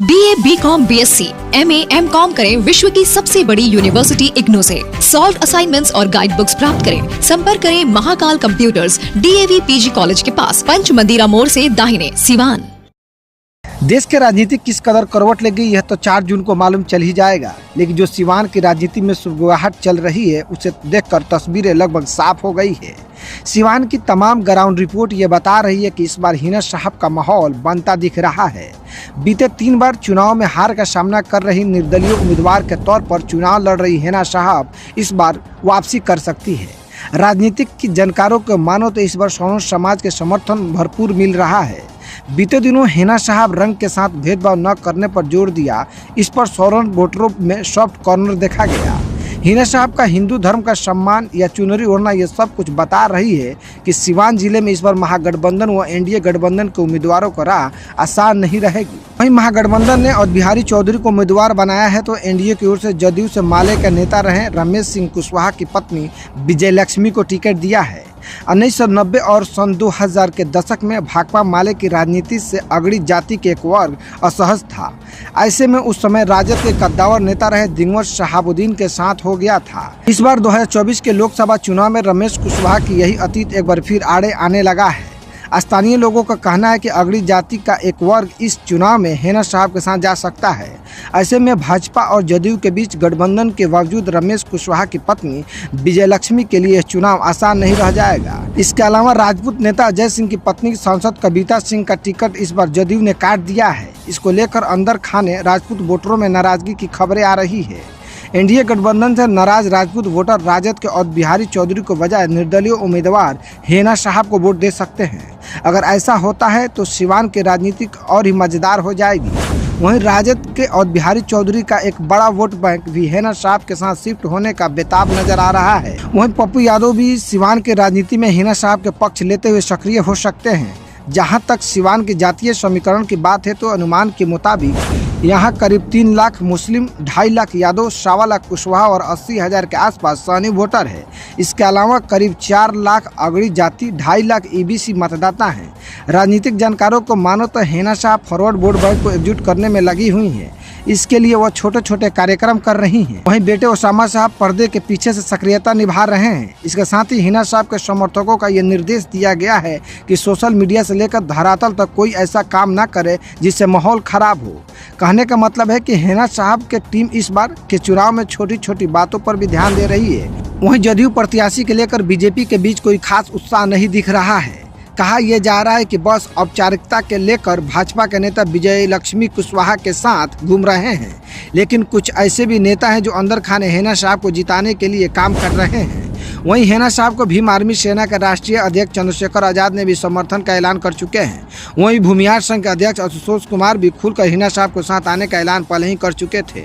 BA, BCom, BSc, MA, MCom करें विश्व की सबसे बड़ी यूनिवर्सिटी इग्नू से। सॉल्व असाइनमेंट्स और गाइड बुक्स प्राप्त करें। संपर्क करें Mahakal computers, DAV PG college के पास, पंच मंदिरा मोड़ से दाहिने, सिवान। देश के राजनीति किस कदर करवट ले गई यह तो 4 जून को मालूम चल ही जाएगा, लेकिन जो सिवान की राजनीति में सुगबुगाहट चल रही है उसे देखकर तस्वीरें लगभग साफ हो गई है। सिवान की तमाम ग्राउंड रिपोर्ट ये बता रही है कि इस बार हिना साहब का माहौल बनता दिख रहा है। बीते 3 बार चुनाव में हार का सामना कर रही निर्दलीय उम्मीदवार के तौर पर चुनाव लड़ रही हिना साहब इस बार वापसी कर सकती है। राजनीतिक की जानकारों को मानो तो इस बार सवर्ण समाज के समर्थन भरपूर मिल रहा है। बीते दिनों हिना साहब रंग के साथ भेदभाव न करने पर जोर दिया, इस पर सवर्ण वोटरों में सॉफ्ट कॉर्नर देखा गया। हिना साहब का हिंदू धर्म का सम्मान या चुनरी ओढ़ना ये सब कुछ बता रही है कि सिवान जिले में इस बार महागठबंधन व NDA गठबंधन के उम्मीदवारों का राह आसान नहीं रहेगी। वहीं महागठबंधन ने और बिहारी चौधरी को उम्मीदवार बनाया है तो NDA की ओर से जदयू से माले के नेता रहे रमेश सिंह कुशवाहा की पत्नी विजयलक्ष्मी को टिकट दिया है। 1990 और सन 2000 के दशक में भाकपा माले की राजनीति से अगड़ी जाति के एक वर्ग असहज था। ऐसे में उस समय राजद के कद्दावर नेता रहे दिगंबर शहाबुद्दीन के साथ हो गया था। इस बार 2024 के लोकसभा चुनाव में रमेश कुशवाहा की यही अतीत एक बार फिर आड़े आने लगा है। स्थानीय लोगों का कहना है कि अगड़ी जाति का एक वर्ग इस चुनाव में हिना साहब के साथ जा सकता है। ऐसे में भाजपा और जदयू के बीच गठबंधन के बावजूद रमेश कुशवाहा की पत्नी विजयलक्ष्मी के लिए यह चुनाव आसान नहीं रह जाएगा। इसके अलावा राजपूत नेता अजय सिंह की पत्नी सांसद कविता सिंह का टिकट इस बार जदयू ने काट दिया है। इसको लेकर अंदर खाने राजपूत वोटरों में नाराजगी की खबरें आ रही है। NDA गठबंधन से नाराज राजपूत वोटर राजद के और बिहारी चौधरी को बजाय निर्दलीय उम्मीदवार हिना साहब को वोट दे सकते हैं। अगर ऐसा होता है तो सिवान की राजनीति और ही मजेदार हो जाएगी। वहीं राजद के और बिहारी चौधरी का एक बड़ा वोट बैंक भी हिना साहब के साथ शिफ्ट होने का बेताब नजर आ रहा है। वहीं पप्पू यादव भी सिवान की राजनीति में हिना साहब के पक्ष लेते हुए सक्रिय हो सकते हैं। जहां तक सिवान के जातीय समीकरण की बात है तो अनुमान के मुताबिक यहाँ करीब 3 लाख मुस्लिम, 2.5 लाख यादव, 1.25 लाख कुशवाहा और 80,000 के आसपास सहनी वोटर है। इसके अलावा करीब 4 लाख अगड़ी जाति, 2.5 लाख EBC मतदाता हैं। राजनीतिक जानकारों को मानो तो हिना साहब फॉरवर्ड वोट बैंक को एकजुट करने में लगी हुई हैं। इसके लिए वह छोटे छोटे कार्यक्रम कर रही हैं। वहीं बेटे ओसामा साहब पर्दे के पीछे से सक्रियता निभा रहे हैं। इसके साथ ही हिना साहब के समर्थकों का ये निर्देश दिया गया है कि सोशल मीडिया से लेकर धरातल तक कोई ऐसा काम न करे जिससे माहौल खराब हो। कहने का मतलब है कि हिना साहब के टीम इस बार के चुनाव में छोटी छोटी बातों पर भी ध्यान दे रही है। वहीं जदयू प्रत्याशी के लेकर बीजेपी के बीच कोई खास उत्साह नहीं दिख रहा है। कहा यह जा रहा है कि बस औपचारिकता के लेकर भाजपा के नेता विजयलक्ष्मी कुशवाहा के साथ घूम रहे हैं, लेकिन कुछ ऐसे भी नेता हैं जो अंदर खाने हिना साहब को जिताने के लिए काम कर रहे हैं। वहीं हिना साहब को भीम आर्मी सेना के राष्ट्रीय अध्यक्ष चंद्रशेखर आजाद ने भी समर्थन का ऐलान कर चुके हैं। वहीं भूमिहार संघ के अध्यक्ष आशुतोष कुमार भी खुलकर हिना साहब के साथ आने का ऐलान पहले ही कर चुके थे।